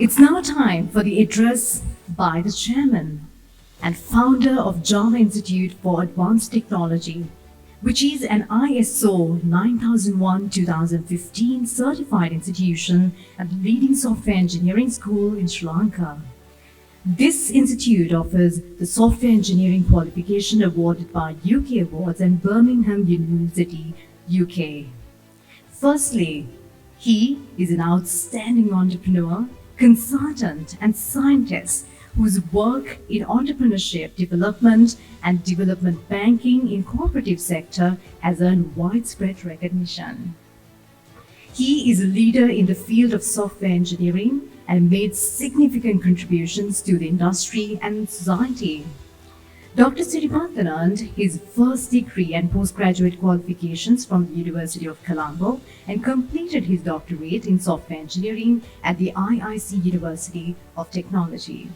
It's now time for the address by the chairman and founder of Java Institute for Advanced Technology, which is an ISO 9001-2015 certified institution and leading software engineering school in Sri Lanka. This institute offers the Software Engineering Qualification awarded by UK Awards and Birmingham University, UK. Firstly, he is an outstanding entrepreneur, consultant and scientist whose work in entrepreneurship development and development banking in cooperative sector has earned widespread recognition. He is a leader in the field of software engineering and made significant contributions to the industry and society. Dr. Siribaddana earned his first degree and postgraduate qualifications from the University of Colombo and completed his doctorate in software engineering at the IIC University of Technology.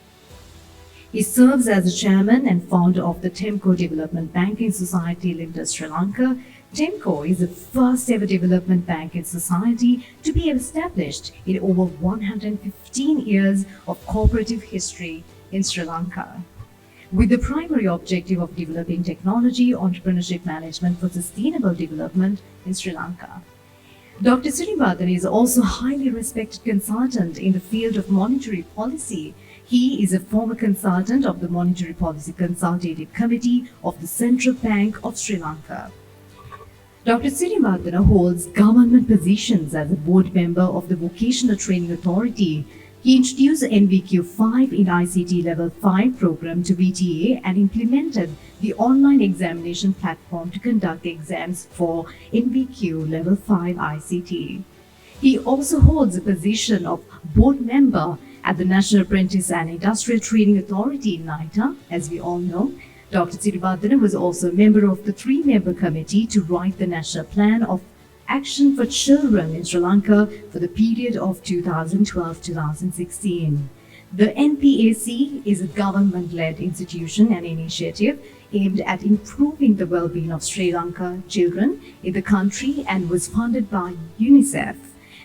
He serves as the chairman and founder of the TEMCO Development Banking Society Limited, Sri Lanka. TEMCO is the first ever development banking society to be established in over 115 years of cooperative history in Sri Lanka, with the primary objective of developing technology, entrepreneurship management for sustainable development in Sri Lanka. Dr. Siribaddana is also a highly respected consultant in the field of monetary policy. He is a former consultant of the Monetary Policy Consultative Committee of the Central Bank of Sri Lanka. Dr. Siribaddana holds government positions as a board member of the Vocational Training Authority. He introduced the NVQ5 in ICT Level 5 program to VTA and implemented the online examination platform to conduct the exams for NVQ Level 5 ICT. He also holds the position of board member at the National Apprentice and Industrial Training Authority in NITA, as we all know. Dr. Siribaddana was also a member of the three-member committee to write the National Plan of Action for Children in Sri Lanka for the period of 2012-2016. The NPAC is a government-led institution and initiative aimed at improving the well-being of Sri Lanka children in the country and was funded by UNICEF.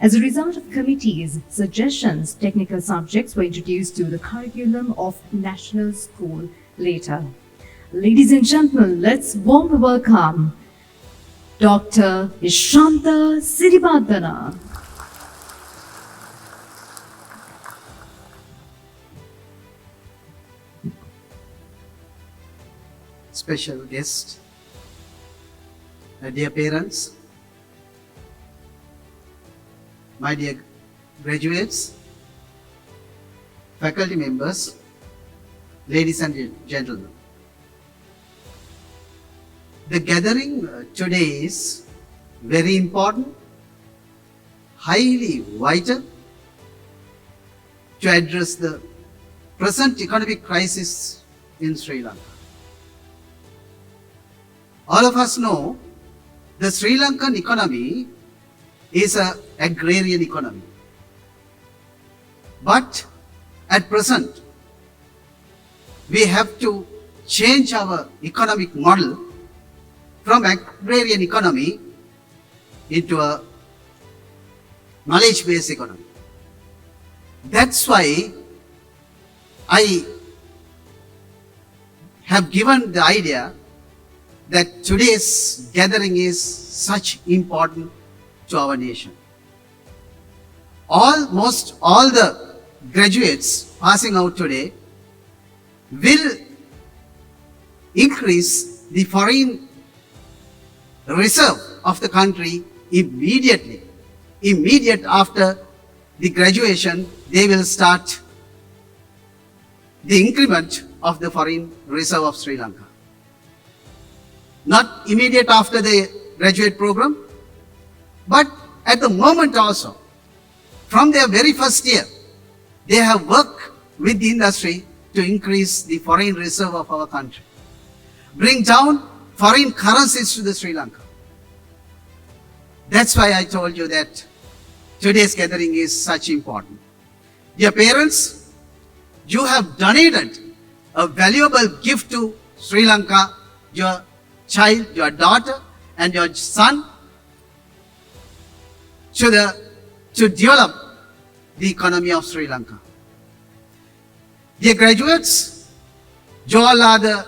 As a result of committees' suggestions, technical subjects were introduced to the curriculum of national school later. Ladies and gentlemen, let's warmly welcome Dr. Ishantha Siribaddana. Special guest, my dear parents, my dear graduates, faculty members, ladies and gentlemen. The gathering today is very important, highly vital to address the present economic crisis in Sri Lanka. All of us know the Sri Lankan economy is an agrarian economy. But at present, we have to change our economic model from agrarian economy into a knowledge-based economy. That's why I have given the idea that today's gathering is such important to our nation. Almost all the graduates passing out today will increase the foreign reserve of the country immediately. Immediate after the graduation, they will start the increment of the foreign reserve of Sri Lanka. Not immediate after the graduate program, but at the moment also, from their very first year, they have worked with the industry to increase the foreign reserve of our country, bring down foreign currencies to the Sri Lanka. That's why I told you that today's gathering is such important. Dear parents, you have donated a valuable gift to Sri Lanka, your child, your daughter and your son, to develop the economy of Sri Lanka. Dear graduates, you all are the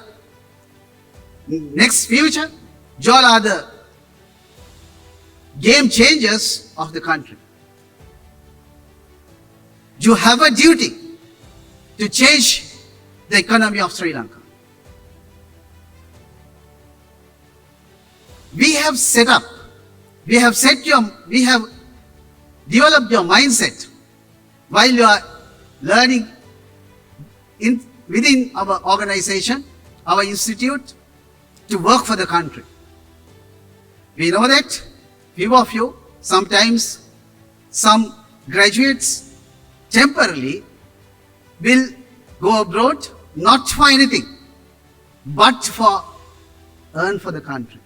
next future. You all are the game changers of the country. You have a duty to change the economy of Sri Lanka. We have developed your mindset while you are learning within our organization, our institute, to work for the country. We know that few of you, sometimes some graduates temporarily will go abroad, not for anything, but for earn for the country.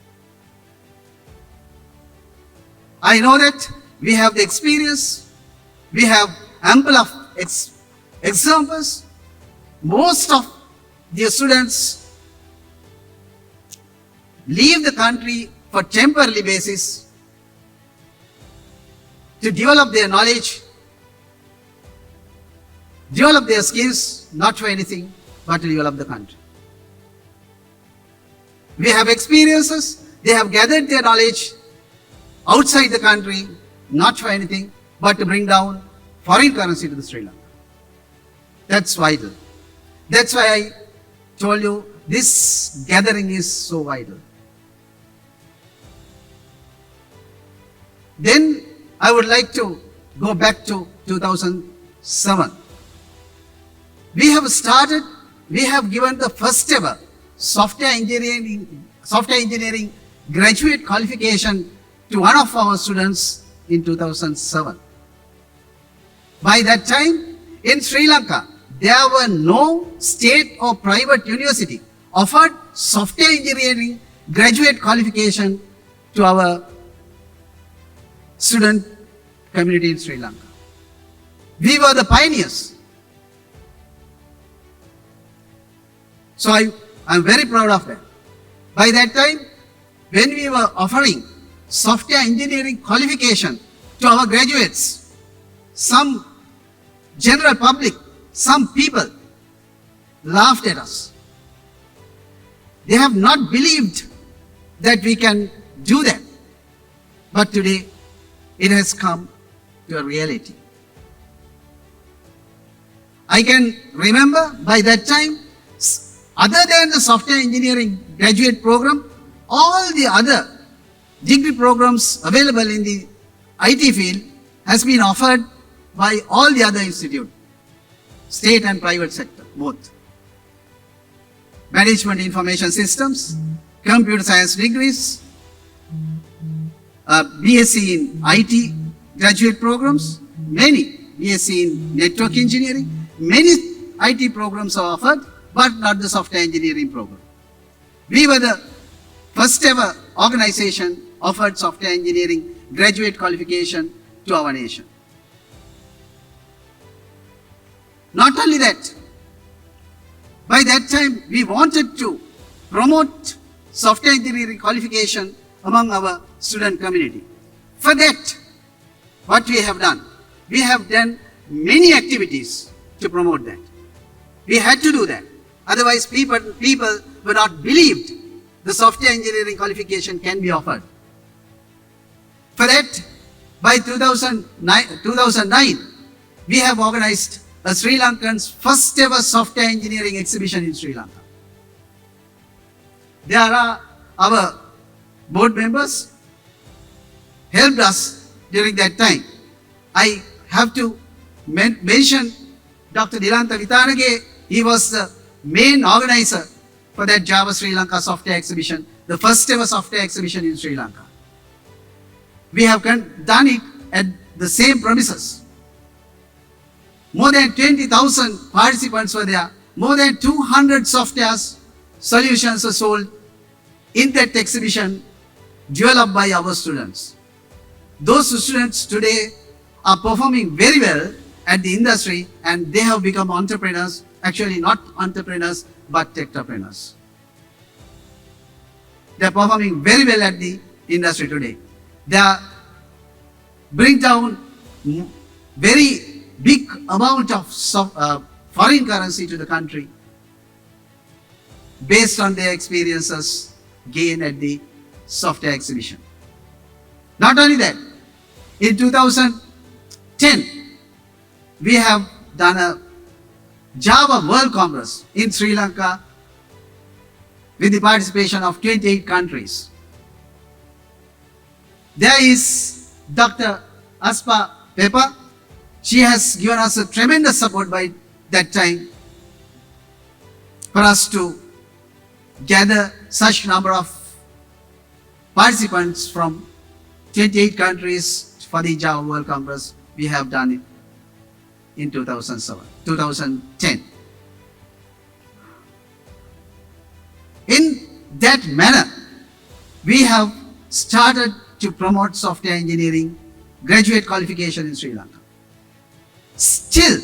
I know that we have the experience, we have ample of examples. Most of the students leave the country for temporary basis to develop their knowledge, develop their skills, not for anything, but to develop the country. We have experiences, they have gathered their knowledge outside the country, not for anything, but to bring down foreign currency to the Sri Lanka. That's vital. That's why I told you this gathering is so vital. Then I would like to go back to 2007. We have given the first ever software engineering graduate qualification to one of our students in 2007. By that time, in Sri Lanka, there were no state or private university offered software engineering graduate qualification to our student community in Sri Lanka. We were the pioneers. So I'm very proud of that. By that time, when we were offering software engineering qualification to our graduates, some general public, some people laughed at us. They have not believed that we can do that. But today, it has come to a reality. I can remember by that time, other than the software engineering graduate program, all the other degree programs available in the IT field has been offered by all the other institutes, state and private sector, both. Management information systems, computer science degrees, BSc in IT graduate programs, many BSc in network engineering, many IT programs are offered, but not the software engineering program. We were the first ever organization offered software engineering graduate qualification to our nation. Not only that, by that time we wanted to promote software engineering qualification among our student community. For that, what we have done? We have done many activities to promote that. We had to do that. Otherwise, people were not believed the software engineering qualification can be offered. For that, by 2009, we have organized a Sri Lankan's first ever software engineering exhibition in Sri Lanka. There are our board members helped us during that time. I have to mention Dr. Siribaddana. He was the main organizer for that Java Sri Lanka software exhibition, the first ever software exhibition in Sri Lanka. We have done it at the same premises. More than 20,000 participants were there. More than 200 software solutions were sold in that exhibition developed by our students. Those students today are performing very well at the industry and they have become entrepreneurs. Actually not entrepreneurs but technopreneurs. They are performing very well at the industry today. They are bring down very big amount of foreign currency to the country based on their experiences gained at the software exhibition. Not only that, in 2010, we have done a Java World Congress in Sri Lanka with the participation of 28 countries. There is Dr. Aspa Peppa. She has given us a tremendous support by that time for us to gather such number of participants from 28 countries for the Java World Congress. We have done it in 2010. In that manner, we have started to promote software engineering graduate qualification in Sri Lanka. Still,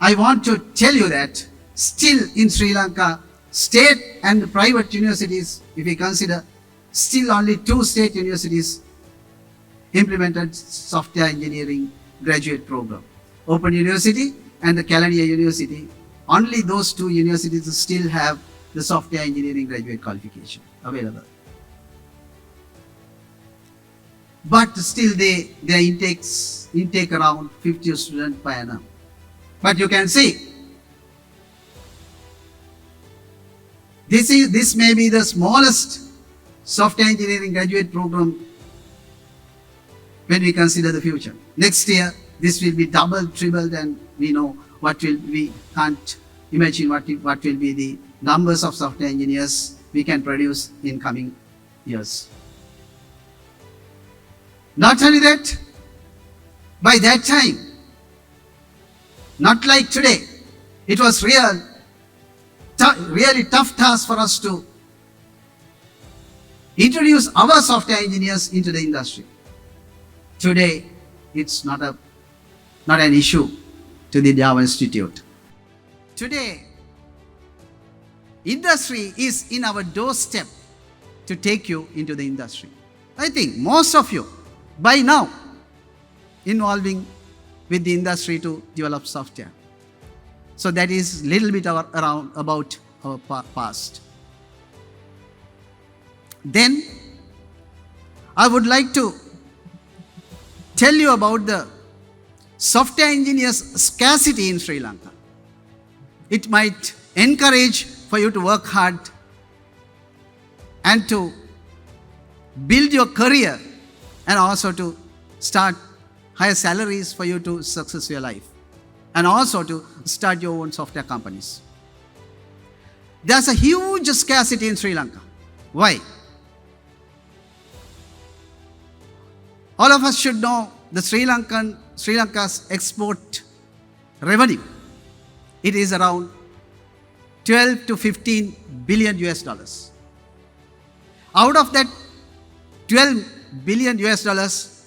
I want to tell you that still in Sri Lanka, state and private universities, if we consider, still only 2 state universities implemented software engineering graduate program. Open University and the Columbia University, only those 2 universities still have the software engineering graduate qualification available. But still their intake around 50 students per annum. But you can see, this may be the smallest software engineering graduate program when we consider the future. Next year, this will be doubled, tripled, and we know we can't imagine what will be the numbers of software engineers we can produce in coming years. Not only that, by that time, not like today, it was really tough task for us to introduce our software engineers into the industry. Today, it's not an issue to the Java Institute. Today, industry is in our doorstep to take you into the industry. I think most of you, by now, involving with the industry to develop software. So that is a little bit around about our past. Then, I would like to tell you about the software engineers scarcity in Sri Lanka. It might encourage for you to work hard and to build your career and also to start higher salaries for you to success your life and also to start your own software companies. There's a huge scarcity in Sri Lanka. Why? All of us should know the Sri Lanka's export revenue. It is around 12 to 15 billion US dollars. Out of that 12 billion US dollars,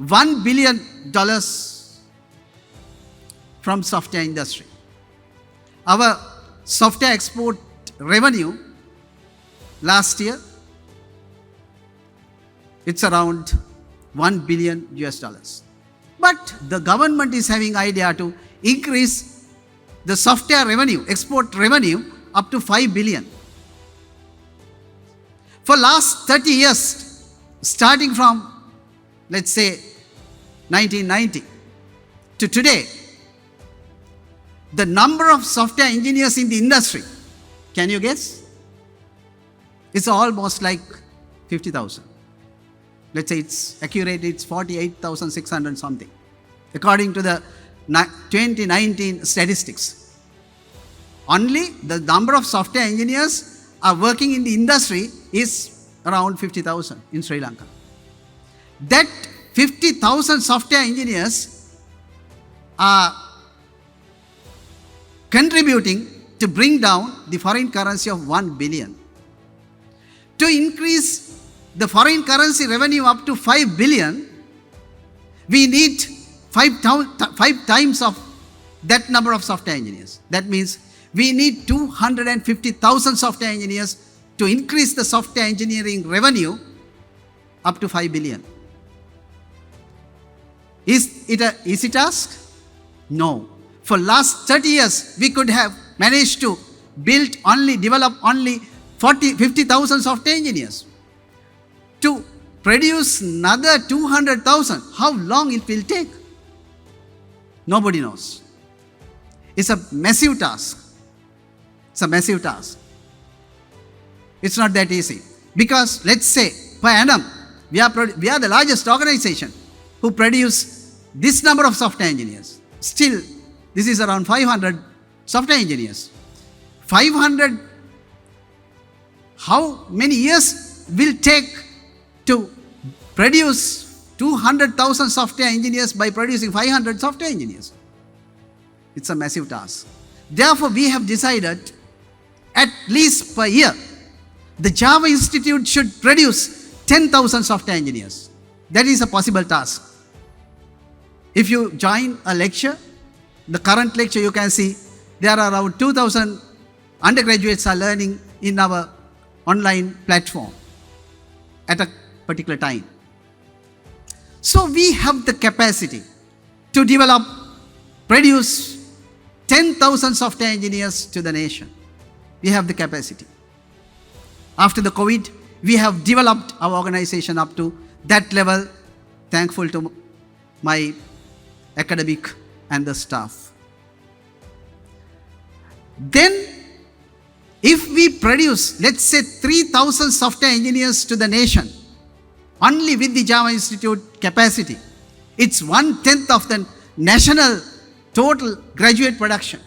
$1 billion from software industry. Our software export revenue last year, it's around $1 billion US dollars. But the government is having idea to increase the software revenue, export revenue up to 5 billion. For last 30 years, starting from, let's say, 1990 to today, the number of software engineers in the industry, can you guess? It's almost like 50,000. Let's say it's accurate, it's 48,600 something, according to the 2019 statistics. Only the number of software engineers are working in the industry is around 50,000 in Sri Lanka. That 50,000 software engineers are contributing to bring down the foreign currency of 1 billion. To increase the foreign currency revenue up to 5 billion, we need 5 times of that number of software engineers. That means we need 250,000 software engineers to increase the software engineering revenue up to 5 billion. Is it a easy task? No. For last 30 years, we could have managed to develop only 50,000 software engineers. To produce another 200,000, how long it will take? Nobody knows. It's a massive task. It's a massive task. It's not that easy. Because let's say, per annum, we are the largest organization who produce this number of software engineers. Still, this is around 500 software engineers. 500, how many years will take to produce 200,000 software engineers by producing 500 software engineers? It's a massive task. Therefore, we have decided at least per year, the Java Institute should produce 10,000 software engineers. That is a possible task. If you join a lecture, the current lecture you can see, there are around 2,000 undergraduates are learning in our online platform at a particular time. So we have the capacity to develop, produce 10,000 software engineers to the nation. We have the capacity. After the COVID, we have developed our organization up to that level, thankful to my academic and the staff. Then, if we produce, let's say, 3,000 software engineers to the nation, only with the Java Institute capacity, it's 1/10 of the national total graduate production.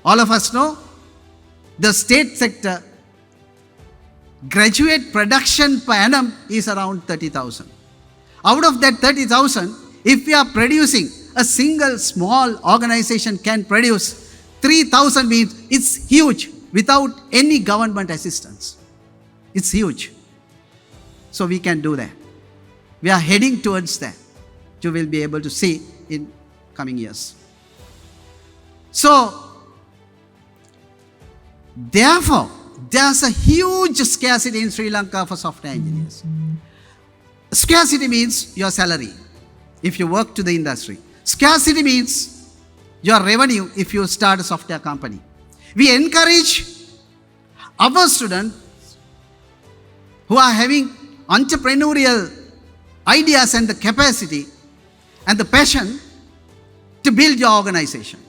All of us know the state sector graduate production per annum is around 30,000. Out of that 30,000, if we are producing, a single small organization can produce 3,000 means it's huge without any government assistance. It's huge. So we can do that. We are heading towards that. You will be able to see in coming years. So, therefore, there's a huge scarcity in Sri Lanka for software engineers. Scarcity means your salary if you work to the industry. Scarcity means your revenue if you start a software company. We encourage our students who are having entrepreneurial ideas and the capacity and the passion to build your organization,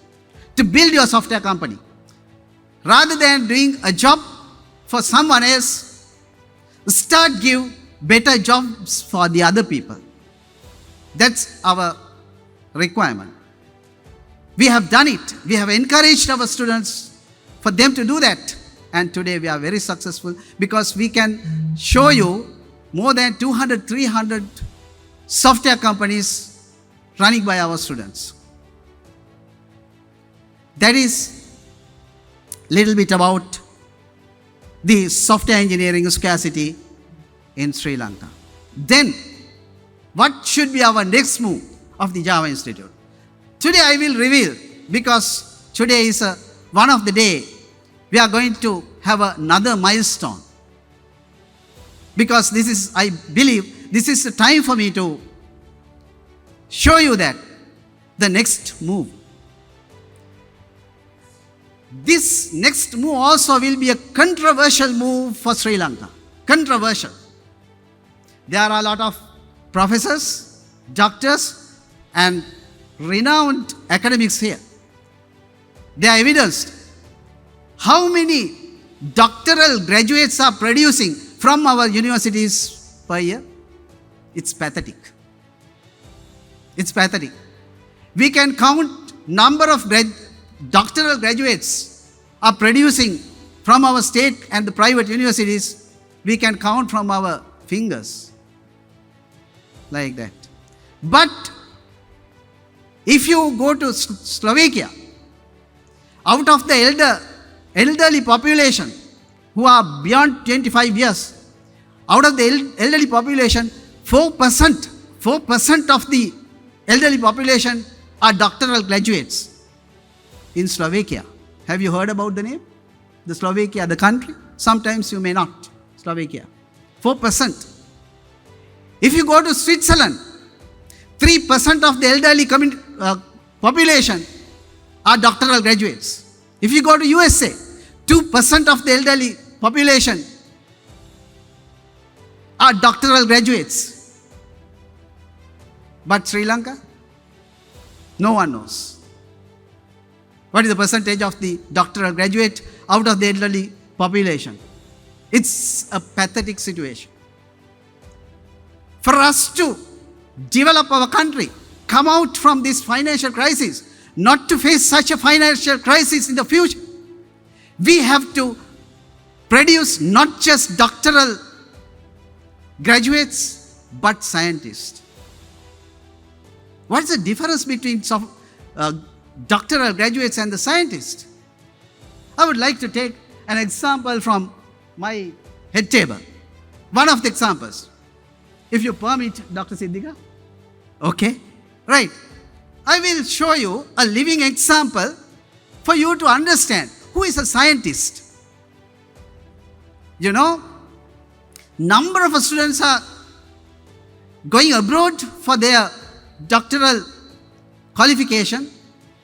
to build your software company. Rather than doing a job for someone else, give better jobs for the other people. That's our requirement. We have done it. We have encouraged our students for them to do that. And today we are very successful because we can show you more than 200, 300 software companies running by our students. That is a little bit about the software engineering scarcity in Sri Lanka. Then, what should be our next move of the Java Institute? Today I will reveal, because today is one of the day we are going to have another milestone. Because this is, I believe, this is the time for me to show you that the next move. This next move also will be a controversial move for Sri Lanka. Controversial. There are a lot of professors, doctors, and renowned academics here. They are evidenced. How many doctoral graduates are producing from our universities per year? It's pathetic. It's pathetic. We can count number of doctoral graduates are producing from our state and the private universities. We can count from our fingers. Like that. But if you go to Slovakia, out of the elderly population who are beyond 25 years, out of the elderly population, 4% of the elderly population are doctoral graduates in Slovakia. Have you heard about the name? The Slovakia, the country? Sometimes you may not. Slovakia. 4%. If you go to Switzerland, 3% of the elderly population are doctoral graduates. If you go to USA, 2% of the elderly population are doctoral graduates. But Sri Lanka, no one knows. What is the percentage of the doctoral graduate out of the elderly population? It's a pathetic situation. For us to develop our country, come out from this financial crisis, not to face such a financial crisis in the future, we have to produce not just doctoral graduates, but scientists. What is the difference between doctoral graduates and the scientists? I would like to take an example from my head table. One of the examples. If you permit, Dr. Siddhika. Okay. Right. I will show you a living example for you to understand who is a scientist. You know, number of students are going abroad for their doctoral qualification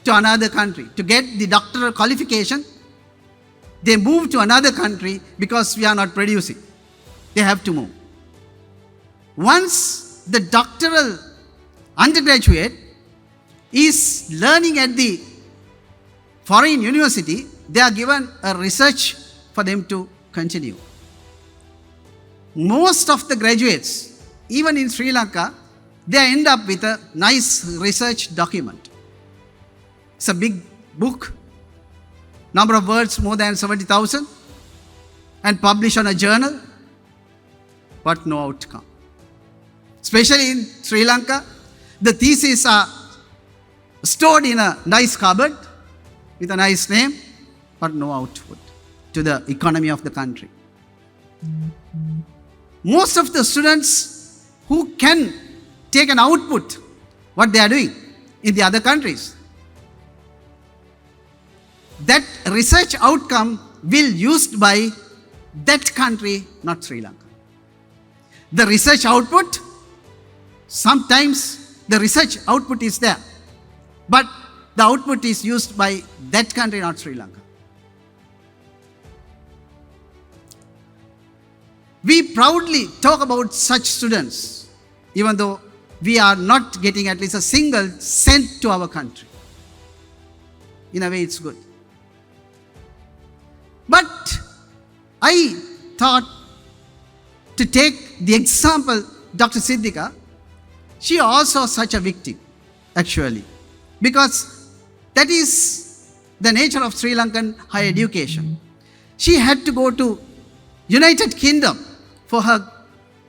to another country. To get the doctoral qualification, they move to another country because we are not producing. They have to move. Once the doctoral undergraduate is learning at the foreign university, they are given a research for them to continue. Most of the graduates, even in Sri Lanka, they end up with a nice research document. It's a big book, number of words more than 70,000, and published on a journal, but no outcome. Especially in Sri Lanka, the theses are stored in a nice cupboard with a nice name, but no output to the economy of the country. Most of the students who can take an output, what they are doing in the other countries, that research outcome will used by that country, not Sri Lanka. The research output, sometimes the research output is there, but the output is used by that country, not Sri Lanka. We proudly talk about such students, even though we are not getting at least a single cent to our country. In a way, it's good. But I thought to take the example, Dr. Siddhika, she also such a victim, actually, because that is the nature of Sri Lankan higher education. She had to go to United Kingdom for her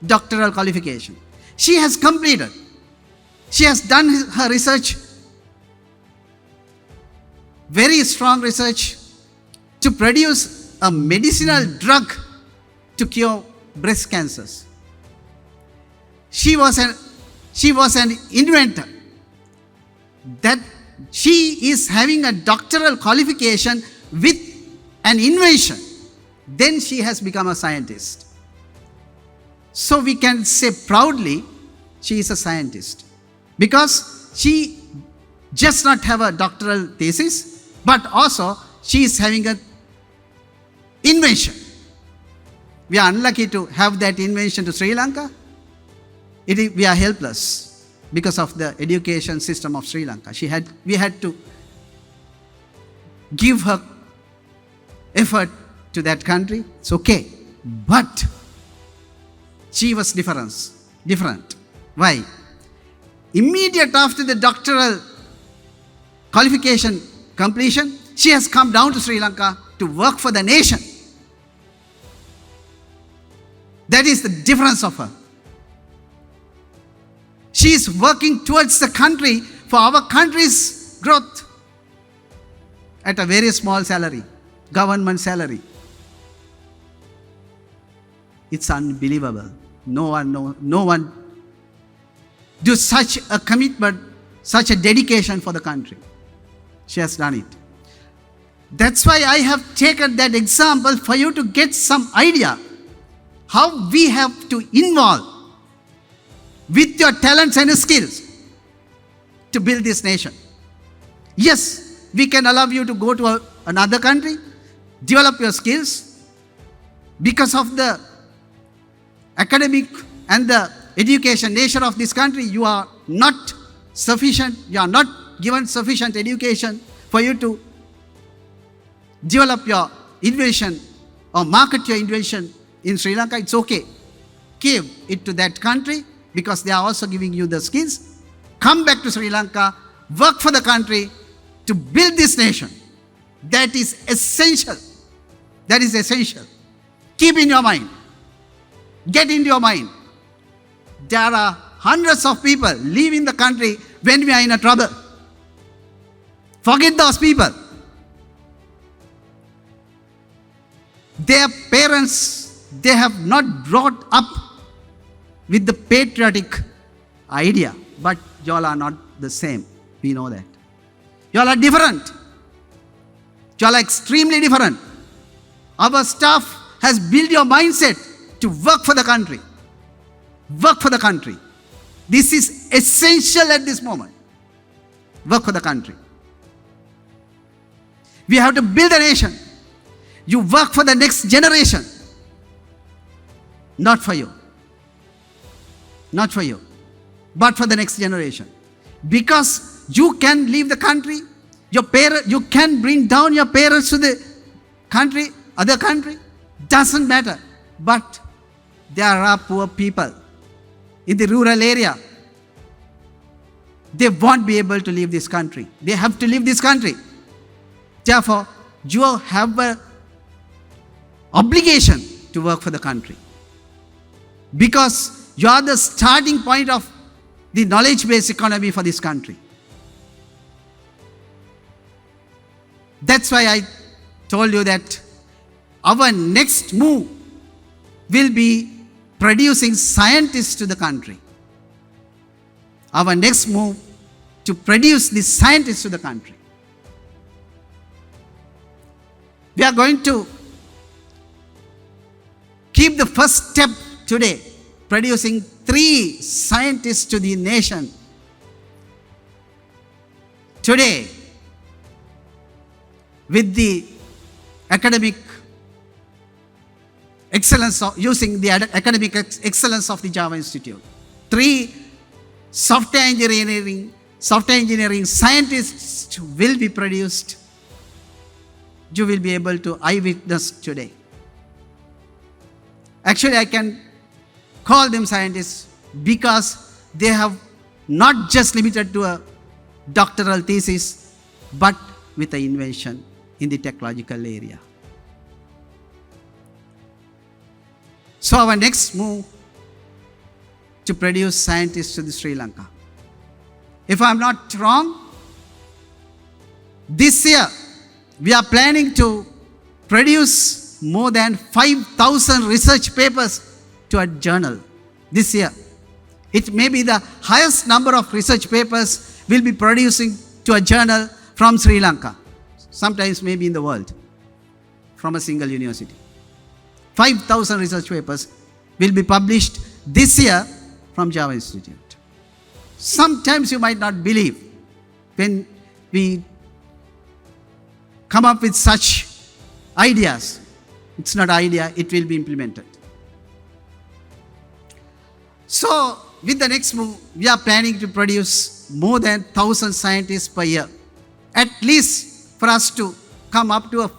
doctoral qualification. She has completed. She has done her research, very strong research, to produce a medicinal drug to cure breast cancers. She was an inventor. That she is having a doctoral qualification with an invention. Then she has become a scientist. So we can say proudly, she is a scientist. Because she just not have a doctoral thesis, but also she is having an invention. We are unlucky to have that invention to Sri Lanka. We are helpless because of the education system of Sri Lanka. We had to give her effort to that country. It's okay. But she was different. Why? Immediate after the doctoral qualification completion, she has come down to Sri Lanka to work for the nation. That is the difference of her. She is working towards the country for our country's growth at a very small salary, government salary. It's unbelievable. No one do such a commitment, such a dedication for the country. She has done it. That's why I have taken that example for you to get some idea how we have to involve with your talents and skills to build this nation. Yes, we can allow you to go to another country, develop your skills. Because of the academic and the education nature of this country, you are not sufficient, you are not given sufficient education for you to develop your invention or market your invention in Sri Lanka. It's okay. Give it to that country because they are also giving you the skills. Come back to Sri Lanka, work for the country to build this nation. That is essential. That is essential. Keep in your mind. Get into your mind. There are hundreds of people leaving the country when we are in a trouble. Forget those people. Their parents, they have not brought up with the patriotic idea. But you all are not the same. We know that. You all are different. You all are extremely different. Our staff has built your mindset to work for the country. Work for the country. This is essential at this moment. Work for the country. We have to build a nation. You work for the next generation. Not for you. Not for you. But for the next generation. Because you can leave the country. You can bring down your parents to the country, other country. Doesn't matter. But there are poor people in the rural area. They won't be able to leave this country. They have to leave this country. Therefore, you have an obligation to work for the country. Because you are the starting point of the knowledge-based economy for this country. That's why I told you that our next move will be producing scientists to the country. Our next move to produce the scientists to the country. We are going to keep the first step today, producing 3 scientists to the nation. Today, with the academic excellence of, using the academic excellence of the Java Institute. 3 software engineering scientists will be produced. You will be able to eyewitness today. Actually, I can call them scientists because they have not just limited to a doctoral thesis, but with an invention in the technological area. So our next move to produce scientists to the Sri Lanka. If I'm not wrong, this year we are planning to produce more than 5,000 research papers to a journal this year. It may be the highest number of research papers we'll be producing to a journal from Sri Lanka. Sometimes maybe in the world, from a single university. 5,000 research papers will be published this year from Java Institute. Sometimes you might not believe when we come up with such ideas. It's not idea, it will be implemented. So, with the next move, we are planning to produce more than 1,000 scientists per year. At least for us to come up to a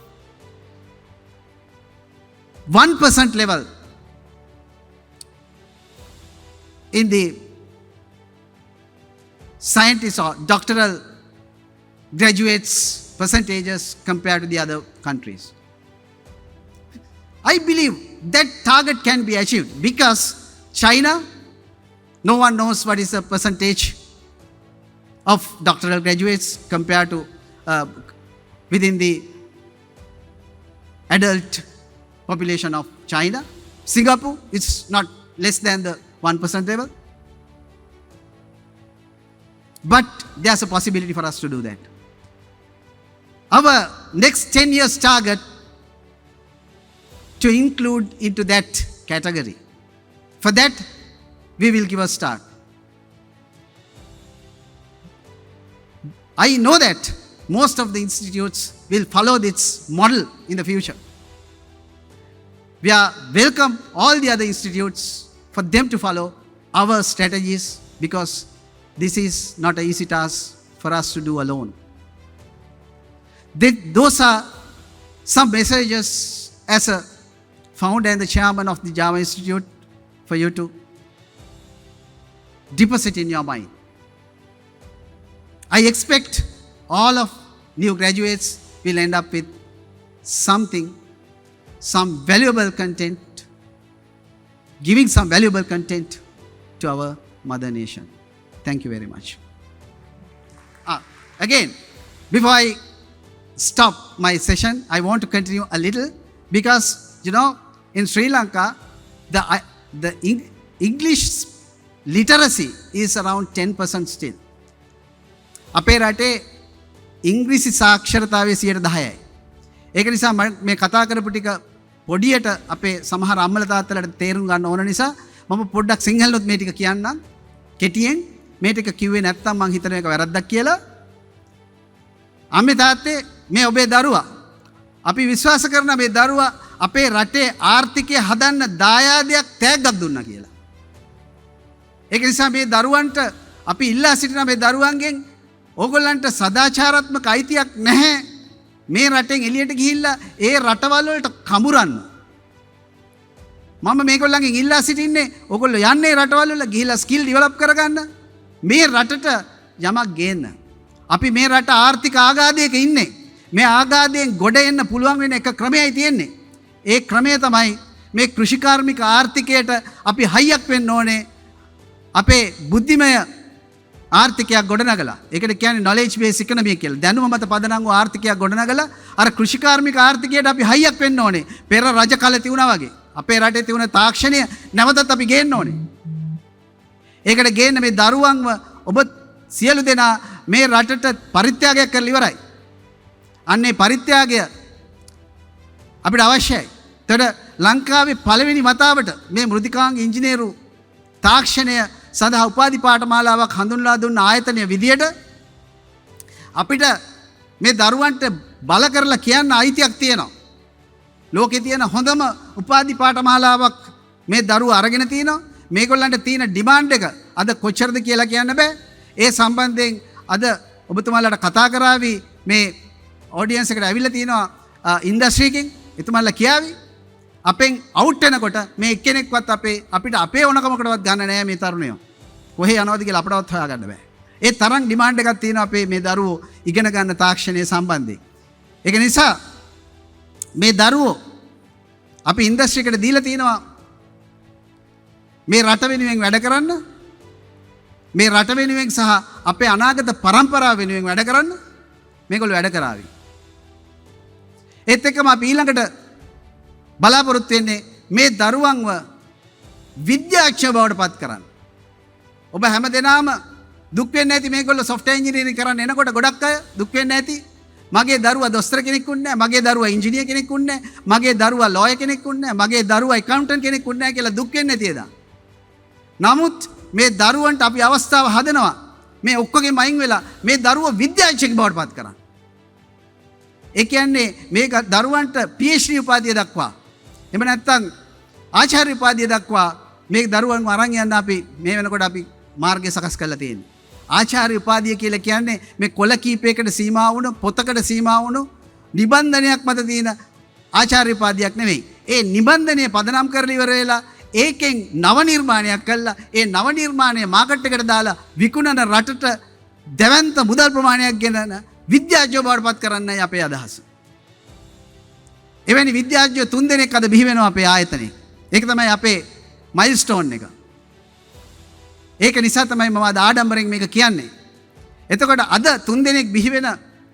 1% level in the scientists or doctoral graduates percentages compared to the other countries. I believe that target can be achieved because China, no one knows what is the percentage of doctoral graduates compared to within the adult population of China. Singapore is not less than the 1% level. But there's a possibility for us to do that. Our next 10 years target to include into that category. For that, we will give a start. I know that most of the institutes will follow this model in the future. We are welcome all the other institutes for them to follow our strategies, because this is not an easy task for us to do alone. Those are some messages as a founder and the chairman of the Java Institute for you to deposit in your mind. I expect all of new graduates will end up with something, some valuable content, giving some valuable content to our mother nation. Thank you very much. Again, before I stop my session, I want to continue a little, because in Sri Lanka, the English literacy is around 10% still. අපේ රටේ ඉංග්‍රීසි සාක්ෂරතාවය 10%යි. ඒක නිසා මේ කතා කරපු ටික පොඩියට අපේ සමහර අම්මලා තාත්තලාට තේරුම් ගන්න ඕන නිසා මම පොඩ්ඩක් සිංහලෙත් මේ ටික කියන්නම්. කෙටියෙන් මේ ටික කිව්වේ නැත්තම් මං හිතන එක වැරද්දක් කියලා. අම්මේ තාත්තේ මේ ඔබේ දරුවා, අපි විශ්වාස කරන මේ දරුවා අපේ රටේ ආර්ථිකය හදන්න දායාදයක් තෑග්ගක් දුන්නා කියලා. ඒක නිසා මේ දරුවන්ට අපි ඉල්ලා සිටින මේ දරුවන්ගෙන් ඕගොල්ලන්ට සදාචාරාත්මක අයිතියක් නැහැ මේ රටෙන් එළියට ගිහිල්ලා ඒ රටවල් වලට කමුරන්න. මම මේගොල්ලන්ගෙන් ඉල්ලා සිටින්නේ ඕගොල්ලෝ යන්නේ රටවල් වල ගිහිල්ලා ස්කිල් ඩෙවලොප් කරගන්න, මේ රටට යමක් ගේන්න. අපි මේ රට ආර්ථික ආഘාතයක ඉන්නේ. මේ ආഘාතයෙන් ගොඩ එන්න පුළුවන් වෙන එක ක්‍රමයයි තියෙන්නේ. ඒ ක්‍රමය තමයි මේ කෘෂිකාර්මික ආර්ථිකයට අපි හයියක් වෙන්න ඕනේ. අපේ බුද්ධිමය ආර්ථිකයක් ගොඩනගලා, ඒකට කියන්නේ knowledge based economy කියලා. දැනුම මත පදනම් වූ ආර්ථිකයක් ගොඩනගලා අර කෘෂිකාර්මික ආර්ථිකයට අපි හයියක් වෙන්න ඕනේ. පෙර රජ කාලේ තිබුණා වගේ අපේ රටේ තිබුණ තාක්ෂණය නැවතත් අපි ගේන්න ඕනේ. ඒකට ගේන්න මේ දරුවන්ව ඔබ සියලු දෙනා මේ රටට පරිත්‍යාගයක් කරලා ඉවරයි. අන්නේ පරිත්‍යාගය අපිට අවශ්‍යයි. ඒතර ලංකාවේ පළවෙනි වතාවට මේ මෘදිකාංග ඉංජිනේරු තාක්ෂණය සඳහා උපාධි පාඨමාලාවක් හඳුන්වා දුන්න ආයතනය විදියට අපිට මේ දරුවන්ට බල කරලා කියන්න අයිතියක් තියෙනවා. ලෝකේ තියෙන හොඳම උපාධි පාඨමාලාවක් මේ දරුවෝ අරගෙන තිනවා. මේගොල්ලන්ට තියෙන ඩිමාන්ඩ් එක අද කොච්චරද කියලා කියන්න බෑ. ඒ සම්බන්ධයෙන් අද ඔබතුමාලාට කතා කරાવી මේ ඔඩියන්ස් එකට ඇවිල්ලා තිනවා ඉන්ඩස්ට්‍රි එකෙන්. එතුමාලා කියාවි අපෙන් අවුට් වෙනකොට මේ එක්කෙනෙක්වත් අපිට අපේ ඕනකමකටවත් ගන්න නෑ මේ තරුණයෝ. කොහේ යනවද කියලා අපටවත් හොයාගන්න බෑ. ඒ තරම් ඩිමාන්ඩ් එකක් තියෙනවා අපේ මේ දරුවෝ ඉගෙන ගන්න තාක්ෂණය සම්බන්ධයෙන්. ඒක නිසා මේ දරුවෝ අපි ඉන්ඩස්ට්‍රි එකට දීලා තිනවා මේ රට වෙනුවෙන් වැඩ කරන්න, මේ රට වෙනුවෙන් සහ අපේ අනාගත පරම්පරාව වෙනුවෙන් වැඩ කරන්න මේගොල්ලෝ වැඩ කරાવી. ඒත් එක්කම අපි ඊළඟට බලාපොරොත්තු වෙන්නේ මේ දරුවන්ව විද්‍යාඥයෝ බවට පත් කරන්න. ඔබ හැමදෙනාම දුක් වෙන්නේ නැති මේගොල්ලෝ software engineering කරන්න එනකොට ගොඩක් අය දුක් වෙන්නේ නැති. මගේ දරුවා දොස්තර කෙනෙක් වුන්නේ නැහැ, මගේ දරුවා ඉංජිනේර කෙනෙක් වුන්නේ නැහැ, මගේ දරුවා ලෝයර් කෙනෙක් වුන්නේ නැහැ, මගේ දරුවා accountant කෙනෙක් වුන්නේ නැහැ කියලා දුක් වෙන්නේ නැති එදා. නමුත් මේ දරුවන්ට අපි අවස්ථාව හදනවා මේ ඔක්කොගෙම අයින් වෙලා මේ දරුවෝ විද්‍යාඥයෙක් බවට පත් කරන්න. ඒ කියන්නේ මේ දරුවන්ට PhD උපාධිය දක්වා, එහෙම නැත්නම් ආචාර්ය උපාධිය දක්වා මේ දරුවන්ව අරන් යන්න අපි මේ වෙනකොට අපි මාර්ගය සකස් කරලා තියෙනවා. ආචාර්ය උපාධිය කියලා කියන්නේ මේ කොළ කීපයකට සීමා වුණු, පොතකට සීමා වුණු නිබන්ධනයක් මත තියෙන ආචාර්ය උපාධියක් නෙවෙයි. ඒ නිබන්ධනය පදනම් කරලා ඉවර වෙලා ඒකෙන් නව නිර්මාණයක් කළා. ඒ නව නිර්මාණය මාකට් එකට දාලා විකුණන රටට දැවැන්ත මුදල් ප්‍රමාණයක් ගෙනන විද්‍යාඥයෝ බවට පත් කරන්නයි අපේ අදහස. එවැනි විද්‍යාඥයෝ 3 දෙනෙක් අද බිහි වෙනවා අපේ ආයතනයේ. ඒක තමයි අපේ මයිල්ස්ටෝන් එක. ඒක නිසා තමයි මම අද ආඩම්බරෙන් මේක කියන්නේ. එතකොට අද 3 දෙනෙක් බිහි වෙන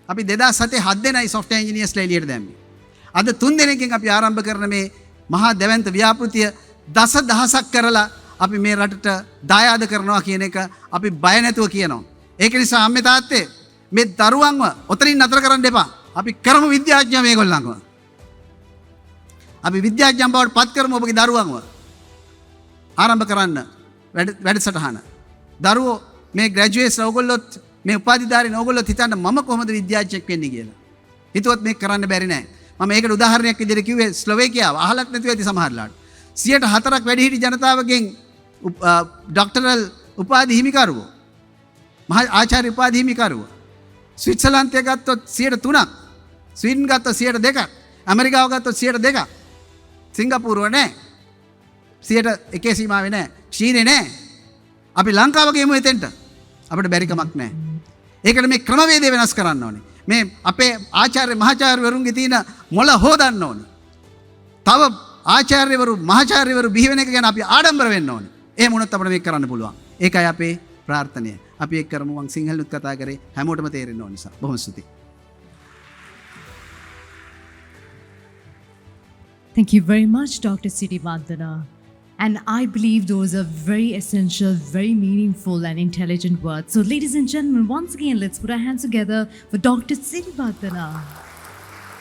අපි 2007 7 දෙනයි software engineersලා එළියට දැම්මේ. අද 3 දෙනෙක්ගෙන් අපි ආරම්භ කරන මේ මහා දැවැන්ත ව්‍යාපෘතිය දසදහසක් කරලා අපි මේ රටට දායාද කරනවා කියන එක අපි බය නැතුව කියනවා. ඒක නිසා අම්මේ තාත්තේ මේ දරුවන්ව ඔතනින් නතර කරන්න එපා. අපි කරමු විද්‍යාඥයෝ මේගොල්ලන්ව. අපි විද්‍යාඥයන් බවට පත් කරමු ඔබගේ දරුවන්ව. ආරම්භ කරන්න වැඩසටහන. දරුවෝ මේ ග්‍රැජුවේට්ස් ඔයගොල්ලොත් මේ උපාධිධාරීන් ඕගොල්ලෝ හිතන්න මම කොහොමද විද්‍යාඥයෙක් වෙන්නේ කියලා. හිතුවත් මේක කරන්න බැරි නෑ. මම ඒකට උදාහරණයක් විදිහට කිව්වේ ස්ලෝවේකියාව. අහලක් නැතුව ඇති සමහරලාට. 4% වැඩිහිටි ජනතාවගෙන් ඩොක්ටරල් උපාධි හිමිකරුවෝ. මහා ආචාර්ය උපාධි හිමිකරුවෝ. ස්විට්සර්ලන්තය ගත්තොත් 3%ක්. ස්වීඩන් ගත්තොත් 2%ක්. ඇමරිකාව ගත්තොත් 2%ක්. සිංගප්පූරුව නෑ. 100 සීමාවේ නෑ. චීනේ නෑ. අපි ලංකාව ගේමු එතෙන්ට. අපිට බැරි කමක් නෑ. ඒකට මේ ක්‍රමවේදය වෙනස් කරන්න ඕනේ. මේ අපේ ආචාර්ය මහාචාර්යවරුන්ගේ තියෙන මොළ හොදන්න ඕනේ. තව ආචාර්යවරු මහාචාර්යවරු බිහි වෙන එක ගැන අපි ආඩම්බර වෙන්න ඕනේ. එහෙම වුණොත් අපිට මේක කරන්න පුළුවන්. ඒකයි අපේ ප්‍රාර්ථනය. අපි ඒක කරමු. මං සිංහලෙත් කතා කරේ හැමෝටම තේරෙන්න ඕන නිසා. බොහොම ස්තුතියි. Thank you very much, Dr. Siribaddana. And I believe those are very essential, very meaningful and intelligent words. So ladies and gentlemen, once again, let's put our hands together for Dr. Siribaddana.